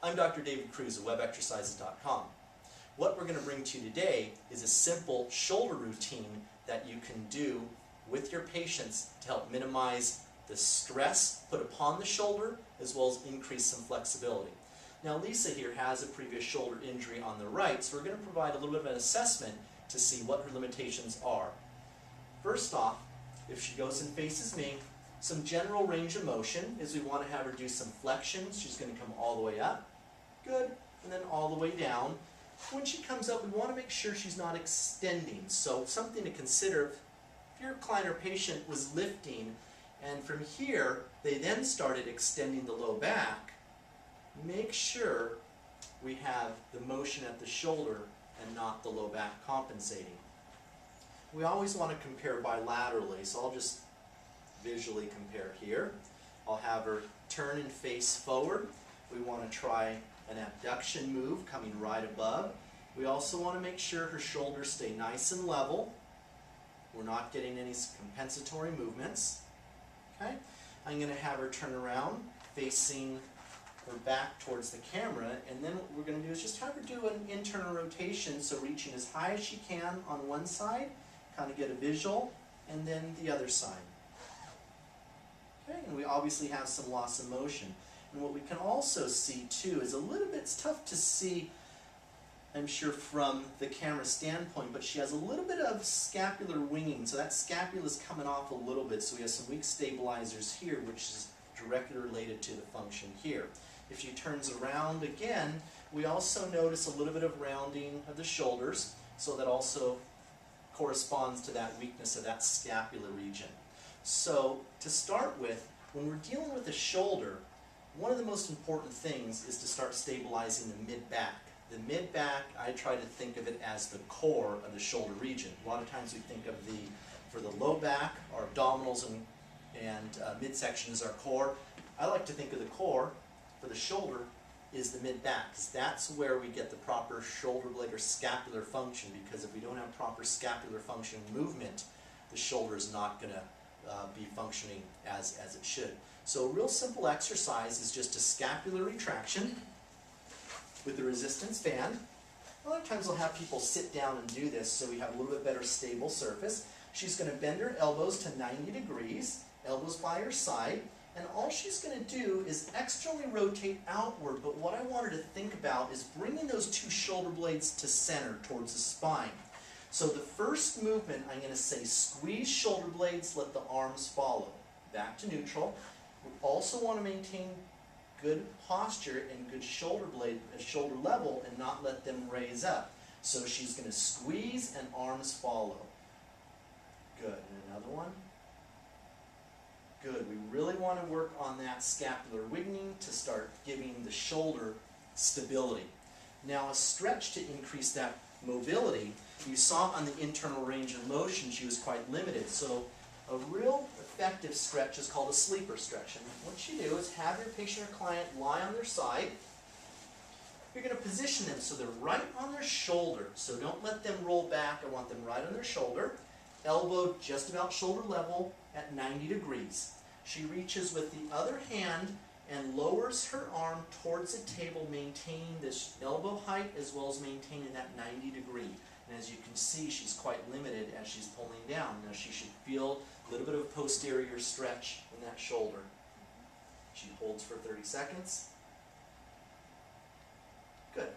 I'm Dr. David Cruz of webexercises.com. What we're going to bring to you today is a simple shoulder routine that you can do with your patients to help minimize the stress put upon the shoulder as well as increase some flexibility. Now Lisa here has a previous shoulder injury on the right, so we're going to provide a little bit of an assessment to see what her limitations are. First off, if she goes and faces me, some general range of motion is we want to have her do some flexions. She's going to come all the way up, good, and then all the way down. When she comes up, we want to make sure she's not extending. So something to consider, if your client or patient was lifting and from here they then started extending the low back, make sure we have the motion at the shoulder and not the low back compensating. We always want to compare bilaterally, so I'll just visually compare here. I'll have her turn and face forward. We want to try an abduction move coming right above. We also want to make sure her shoulders stay nice and level. We're not getting any compensatory movements. Okay? I'm going to have her turn around facing her back towards the camera, and then what we're going to do is just have her do an internal rotation, so reaching as high as she can on one side, kind of get a visual, and then the other side. Okay, and we obviously have some loss of motion. And what we can also see too is a little bit, it's tough to see, I'm sure, from the camera standpoint, but she has a little bit of scapular winging, so that scapula is coming off a little bit, so we have some weak stabilizers here, which is directly related to the function here. If she turns around again, we also notice a little bit of rounding of the shoulders, so that also corresponds to that weakness of that scapular region. So to start with, when we're dealing with the shoulder, one of the most important things is to start stabilizing the mid-back. The mid-back, I try to think of it as the core of the shoulder region. A lot of times we think of for the low back, our abdominals and midsection is our core. I like to think of the core for the shoulder is the mid-back, because that's where we get the proper shoulder blade or scapular function, because if we don't have proper scapular function movement, the shoulder is not going to be functioning as it should. So a real simple exercise is just a scapular retraction with the resistance band. A lot of times I'll have people sit down and do this so we have a little bit better stable surface. She's going to bend her elbows to 90 degrees, elbows by her side, and all she's going to do is externally rotate outward, but what I want her to think about is bringing those two shoulder blades to center towards the spine. So the first movement, I'm going to say squeeze shoulder blades, let the arms follow. Back to neutral. We also want to maintain good posture and good shoulder blade at shoulder level and not let them raise up. So she's going to squeeze and arms follow. Good. And another one. Good. We really want to work on that scapular wiggling to start giving the shoulder stability. Now a stretch to increase that mobility. You saw on the internal range of motion she was quite limited, so a real effective stretch is called a sleeper stretch. And what you do is have your patient or client lie on their side. You're going to position them so they're right on their shoulder, so don't let them roll back. I want them right on their shoulder, elbow just about shoulder level at 90 degrees. She reaches with the other hand and lowers her arm towards the table, maintaining this elbow height as well as maintaining that 90 degree. And as you can see, she's quite limited as she's pulling down. Now she should feel a little bit of a posterior stretch in that shoulder. She holds for 30 seconds. Good.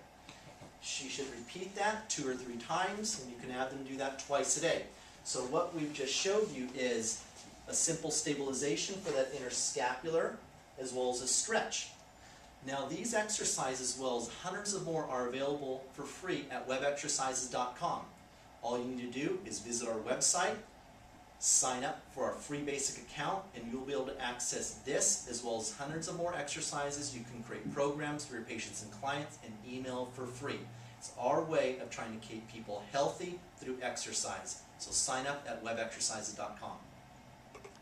She should repeat that 2 or 3 times, and you can have them do that twice a day. So what we've just showed you is a simple stabilization for that inner scapular, as well as a stretch. Now these exercises, as well as hundreds of more, are available for free at webexercises.com. All you need to do is visit our website, sign up for our free basic account, and you'll be able to access this as well as hundreds of more exercises. You can create programs for your patients and clients and email for free. It's our way of trying to keep people healthy through exercise. So sign up at webexercises.com.